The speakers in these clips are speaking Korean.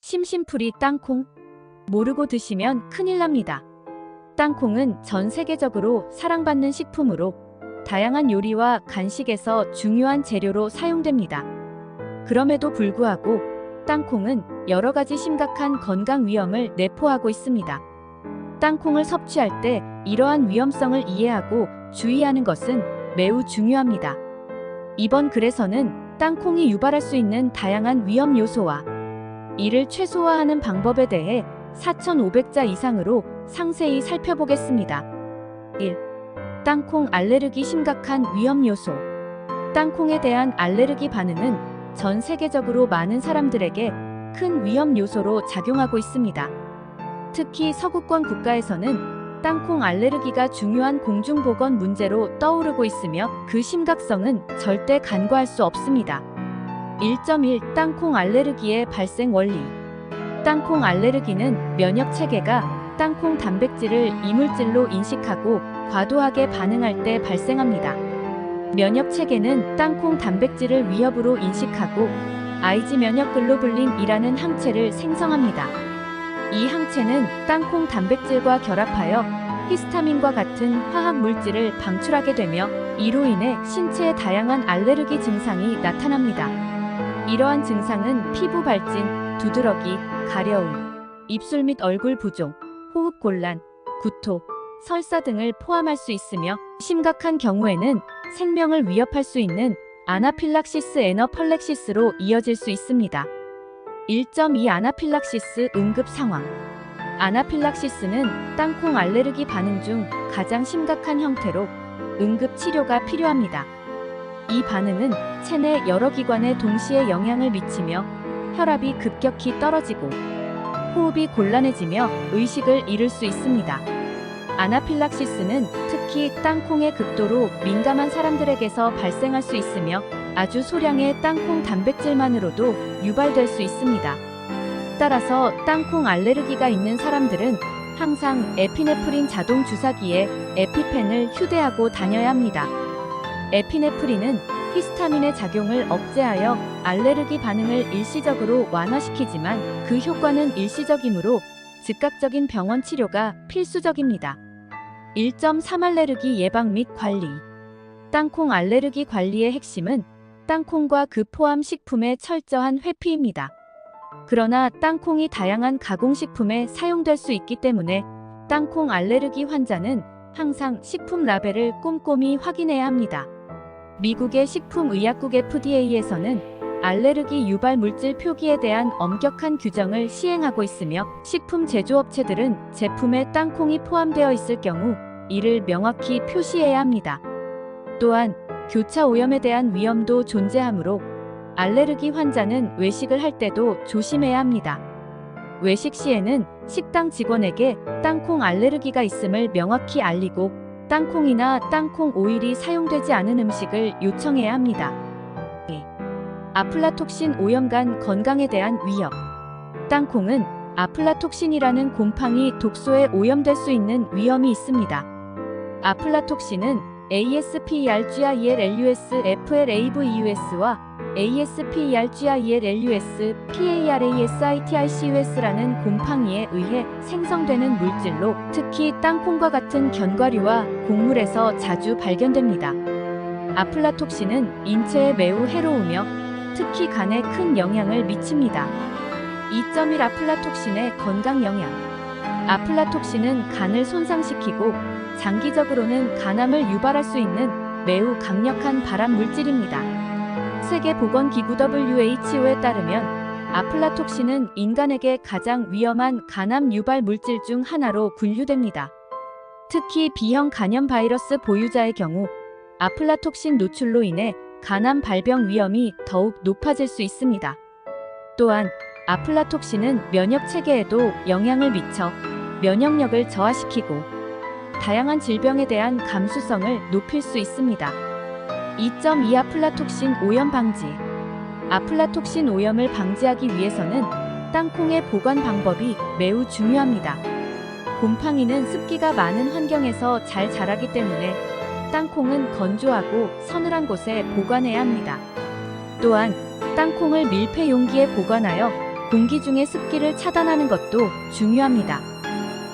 심심풀이 땅콩. 모르고 드시면 큰일 납니다. 땅콩은 전 세계적으로 사랑받는 식품으로 다양한 요리와 간식에서 중요한 재료로 사용됩니다. 그럼에도 불구하고 땅콩은 여러 가지 심각한 건강 위험을 내포하고 있습니다. 땅콩을 섭취할 때 이러한 위험성을 이해하고 주의하는 것은 매우 중요합니다. 이번 글에서는 땅콩이 유발할 수 있는 다양한 위험 요소와 이를 최소화하는 방법에 대해 4,500자 이상으로 상세히 살펴보겠습니다. 1. 땅콩 알레르기 심각한 위험 요소. 땅콩에 대한 알레르기 반응은 전 세계적으로 많은 사람들에게 큰 위험 요소로 작용하고 있습니다. 특히 서구권 국가에서는 땅콩 알레르기가 중요한 공중보건 문제로 떠오르고 있으며 그 심각성은 절대 간과할 수 없습니다. 1.1 땅콩 알레르기의 발생 원리. 땅콩 알레르기는 면역 체계가 땅콩 단백질을 이물질로 인식하고 과도하게 반응할 때 발생합니다. 면역 체계는 땅콩 단백질을 위협으로 인식하고 IG 면역 글로불린이라는 항체를 생성합니다. 이 항체는 땅콩 단백질과 결합하여 히스타민과 같은 화학 물질을 방출하게 되며 이로 인해 신체에 다양한 알레르기 증상이 나타납니다. 이러한 증상은 피부 발진, 두드러기, 가려움, 입술 및 얼굴 부종, 호흡 곤란, 구토, 설사 등을 포함할 수 있으며 심각한 경우에는 생명을 위협할 수 있는 아나필락시스 애너펄렉시스로 이어질 수 있습니다. 1.2 아나필락시스 응급 상황. 아나필락시스는 땅콩 알레르기 반응 중 가장 심각한 형태로 응급 치료가 필요합니다. 이 반응은 체내 여러 기관에 동시에 영향을 미치며 혈압이 급격히 떨어지고 호흡이 곤란해지며 의식을 잃을 수 있습니다. 아나필락시스는 특히 땅콩에 극도로 민감한 사람들에게서 발생할 수 있으며 아주 소량의 땅콩 단백질만으로도 유발될 수 있습니다. 따라서 땅콩 알레르기가 있는 사람들은 항상 에피네프린 자동 주사기에 에피펜을 휴대하고 다녀야 합니다. 에피네프린은 히스타민의 작용을 억제하여 알레르기 반응을 일시적으로 완화시키지만 그 효과는 일시적이므로 즉각적인 병원 치료가 필수적입니다. 1.3 알레르기 예방 및 관리. 땅콩 알레르기 관리의 핵심은 땅콩과 그 포함 식품의 철저한 회피입니다. 그러나 땅콩이 다양한 가공식품에 사용될 수 있기 때문에 땅콩 알레르기 환자는 항상 식품 라벨을 꼼꼼히 확인해야 합니다. 미국의 식품의약국 FDA에서는 알레르기 유발 물질 표기에 대한 엄격한 규정을 시행하고 있으며 식품 제조업체들은 제품에 땅콩이 포함되어 있을 경우 이를 명확히 표시해야 합니다. 또한 교차 오염에 대한 위험도 존재하므로 알레르기 환자는 외식을 할 때도 조심해야 합니다. 외식 시에는 식당 직원에게 땅콩 알레르기가 있음을 명확히 알리고 땅콩이나 땅콩 오일이 사용되지 않은 음식을 요청해야 합니다. 아플라톡신 오염 간 건강에 대한 위협. 땅콩은 아플라톡신이라는 곰팡이 독소에 오염될 수 있는 위험이 있습니다. 아플라톡신은 ASPERGILLUS FLAVEUS와 ASPERGILLUS PARASITICUS라는 곰팡이에 의해 생성되는 물질로 특히 땅콩과 같은 견과류와 곡물에서 자주 발견됩니다. 아플라톡신은 인체에 매우 해로우며 특히 간에 큰 영향을 미칩니다. 2.1 아플라톡신의 건강 영향. 아플라톡신은 간을 손상시키고 장기적으로는 간암을 유발할 수 있는 매우 강력한 발암 물질입니다. 세계보건기구 WHO에 따르면 아플라톡신은 인간에게 가장 위험한 간암 유발 물질 중 하나로 분류됩니다. 특히 B형 간염 바이러스 보유자의 경우 아플라톡신 노출로 인해 간암 발병 위험이 더욱 높아질 수 있습니다. 또한 아플라톡신은 면역 체계에도 영향을 미쳐 면역력을 저하시키고 다양한 질병에 대한 감수성을 높일 수 있습니다. 2.2 아플라톡신 오염 방지. 아플라톡신 오염을 방지하기 위해서는 땅콩의 보관 방법이 매우 중요합니다. 곰팡이는 습기가 많은 환경에서 잘 자라기 때문에 땅콩은 건조하고 서늘한 곳에 보관해야 합니다. 또한 땅콩을 밀폐 용기에 보관하여 공기 중의 습기를 차단하는 것도 중요합니다.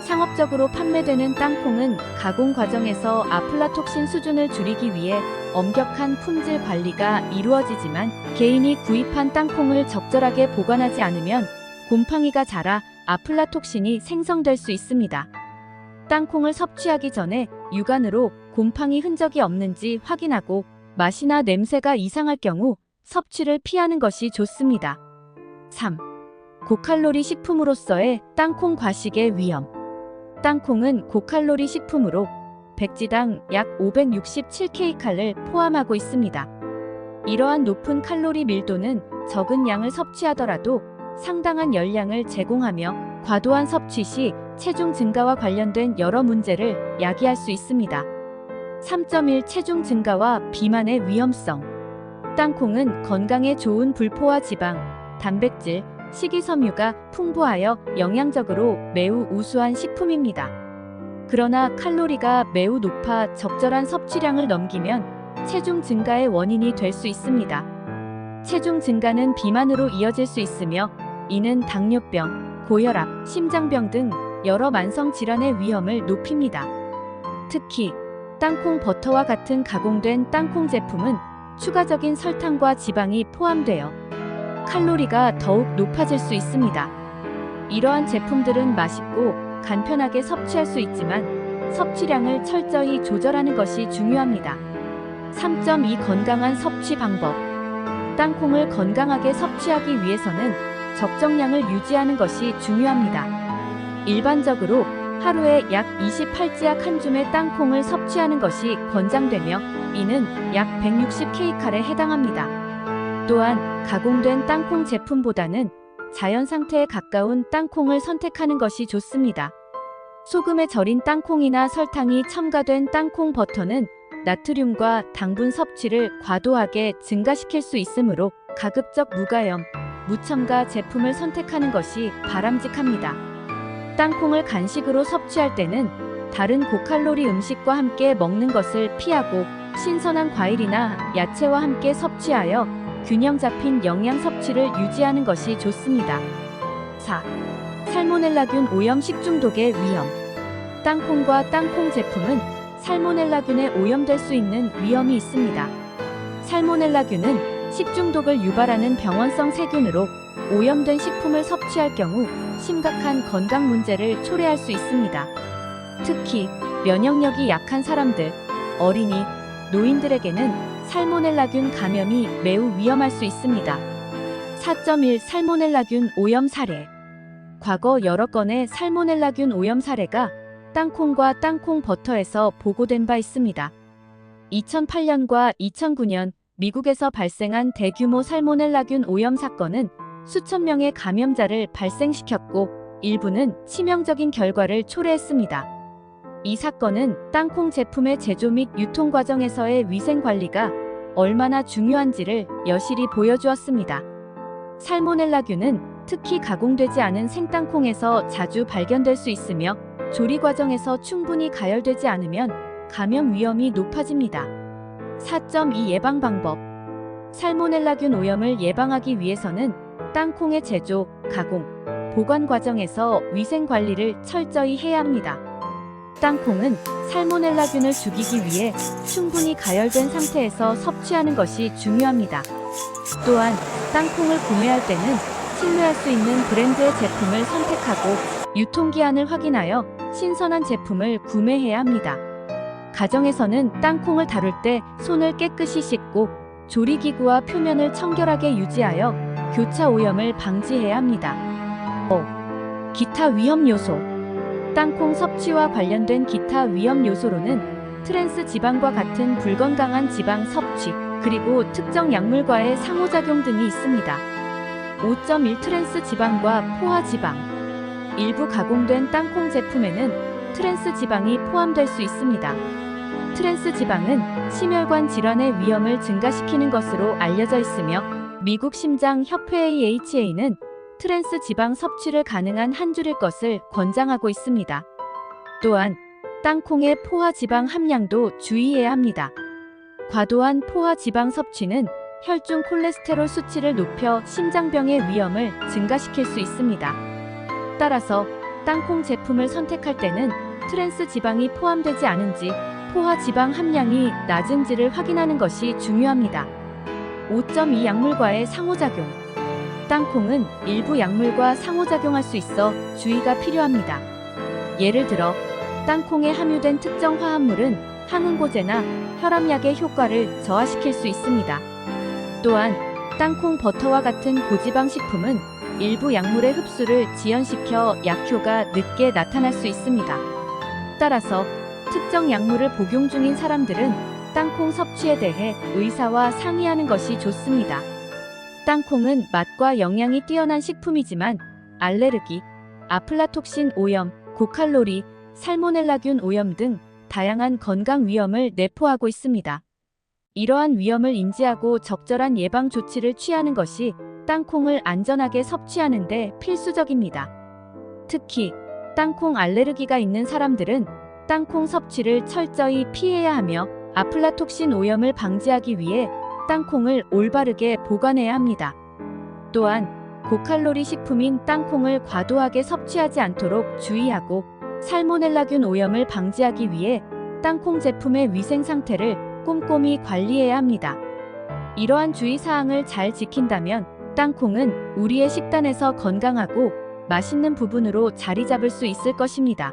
상업적으로 판매되는 땅콩은 가공 과정에서 아플라톡신 수준을 줄이기 위해 엄격한 품질 관리가 이루어지지만 개인이 구입한 땅콩을 적절하게 보관하지 않으면 곰팡이가 자라 아플라톡신이 생성될 수 있습니다. 땅콩을 섭취하기 전에 육안으로 곰팡이 흔적이 없는지 확인하고 맛이나 냄새가 이상할 경우 섭취를 피하는 것이 좋습니다. 3. 고칼로리 식품으로서의 땅콩 과식의 위험. 땅콩은 고칼로리 식품으로 백지당 약 567kcal를 포함하고 있습니다. 이러한 높은 칼로리 밀도는 적은 양을 섭취하더라도 상당한 열량을 제공하며 과도한 섭취 시 체중 증가와 관련된 여러 문제를 야기할 수 있습니다. 3.1 체중 증가와 비만의 위험성. 땅콩은 건강에 좋은 불포화 지방, 단백질, 식이섬유가 풍부하여 영양적으로 매우 우수한 식품입니다. 그러나 칼로리가 매우 높아 적절한 섭취량을 넘기면 체중 증가의 원인이 될 수 있습니다. 체중 증가는 비만으로 이어질 수 있으며 이는 당뇨병, 고혈압, 심장병 등 여러 만성 질환의 위험을 높입니다. 특히 땅콩 버터와 같은 가공된 땅콩 제품은 추가적인 설탕과 지방이 포함되어 칼로리가 더욱 높아질 수 있습니다. 이러한 제품들은 맛있고 간편하게 섭취할 수 있지만 섭취량을 철저히 조절하는 것이 중요합니다. 3.2 건강한 섭취 방법. 땅콩을 건강하게 섭취하기 위해서는 적정량을 유지하는 것이 중요합니다. 일반적으로 하루에 약 28지약 한 줌의 땅콩을 섭취하는 것이 권장되며 이는 약 160kcal에 해당합니다. 또한 가공된 땅콩 제품보다는 자연 상태에 가까운 땅콩을 선택하는 것이 좋습니다. 소금에 절인 땅콩이나 설탕이 첨가된 땅콩 버터는 나트륨과 당분 섭취를 과도하게 증가시킬 수 있으므로 가급적 무가염, 무첨가 제품을 선택하는 것이 바람직합니다. 땅콩을 간식으로 섭취할 때는 다른 고칼로리 음식과 함께 먹는 것을 피하고 신선한 과일이나 야채와 함께 섭취하여 균형 잡힌 영양 섭취를 유지하는 것이 좋습니다. 4. 살모넬라균 오염 식중독의 위험. 땅콩과 땅콩 제품은 살모넬라균에 오염될 수 있는 위험이 있습니다. 살모넬라균은 식중독을 유발하는 병원성 세균으로 오염된 식품을 섭취할 경우 심각한 건강 문제를 초래할 수 있습니다. 특히 면역력이 약한 사람들, 어린이, 노인들에게는 살모넬라균 감염이 매우 위험할 수 있습니다. 4.1 살모넬라균 오염 사례. 과거 여러 건의 살모넬라균 오염 사례가 땅콩과 땅콩 버터에서 보고된 바 있습니다. 2008년과 2009년 미국에서 발생한 대규모 살모넬라균 오염 사건은 수천 명의 감염자를 발생시켰고 일부는 치명적인 결과를 초래했습니다. 이 사건은 땅콩 제품의 제조 및 유통 과정에서의 위생 관리가 얼마나 중요한지를 여실히 보여주었습니다. 살모넬라균은 특히 가공되지 않은 생땅콩에서 자주 발견될 수 있으며 조리 과정에서 충분히 가열되지 않으면 감염 위험이 높아집니다. 4.2 예방 방법. 살모넬라균 오염을 예방하기 위해서는 땅콩의 제조, 가공, 보관 과정에서 위생 관리를 철저히 해야 합니다. 땅콩은 살모넬라균을 죽이기 위해 충분히 가열된 상태에서 섭취하는 것이 중요합니다. 또한 땅콩을 구매할 때는 신뢰할 수 있는 브랜드의 제품을 선택하고 유통기한을 확인하여 신선한 제품을 구매해야 합니다. 가정에서는 땅콩을 다룰 때 손을 깨끗이 씻고 조리기구와 표면을 청결하게 유지하여 교차 오염을 방지해야 합니다. 5. 기타 위험 요소. 땅콩 섭취와 관련된 기타 위험 요소로는 트랜스 지방과 같은 불건강한 지방 섭취, 그리고 특정 약물과의 상호작용 등이 있습니다. 5.1 트랜스 지방과 포화 지방. 일부 가공된 땅콩 제품에는 트랜스 지방이 포함될 수 있습니다. 트랜스 지방은 심혈관 질환의 위험을 증가시키는 것으로 알려져 있으며 미국 심장협회 AHA는 트랜스 지방 섭취를 가능한 한 줄일 것을 권장하고 있습니다. 또한 땅콩의 포화 지방 함량도 주의해야 합니다. 과도한 포화 지방 섭취는 혈중 콜레스테롤 수치를 높여 심장병의 위험을 증가시킬 수 있습니다. 따라서 땅콩 제품을 선택할 때는 트랜스 지방이 포함되지 않은지, 포화 지방 함량이 낮은지를 확인하는 것이 중요합니다. 5.2 약물과의 상호작용. 땅콩은 일부 약물과 상호작용할 수 있어 주의가 필요합니다. 예를 들어 땅콩에 함유된 특정 화합물은 항응고제나 혈압약의 효과를 저하시킬 수 있습니다. 또한 땅콩 버터와 같은 고지방 식품은 일부 약물의 흡수를 지연시켜 약효가 늦게 나타날 수 있습니다. 따라서 특정 약물을 복용 중인 사람들은 땅콩 섭취에 대해 의사와 상의하는 것이 좋습니다. 땅콩은 맛과 영양이 뛰어난 식품이지만 알레르기, 아플라톡신 오염, 고칼로리, 살모넬라균 오염 등 다양한 건강 위험을 내포하고 있습니다. 이러한 위험을 인지하고 적절한 예방 조치를 취하는 것이 땅콩을 안전하게 섭취하는 데 필수적입니다. 특히 땅콩 알레르기가 있는 사람들은 땅콩 섭취를 철저히 피해야 하며 아플라톡신 오염을 방지하기 위해 땅콩을 올바르게 보관해야 합니다. 또한 고칼로리 식품인 땅콩을 과도하게 섭취하지 않도록 주의하고 살모넬라균 오염을 방지하기 위해 땅콩 제품의 위생 상태를 꼼꼼히 관리해야 합니다. 이러한 주의사항을 잘 지킨다면 땅콩은 우리의 식단에서 건강하고 맛있는 부분으로 자리 잡을 수 있을 것입니다.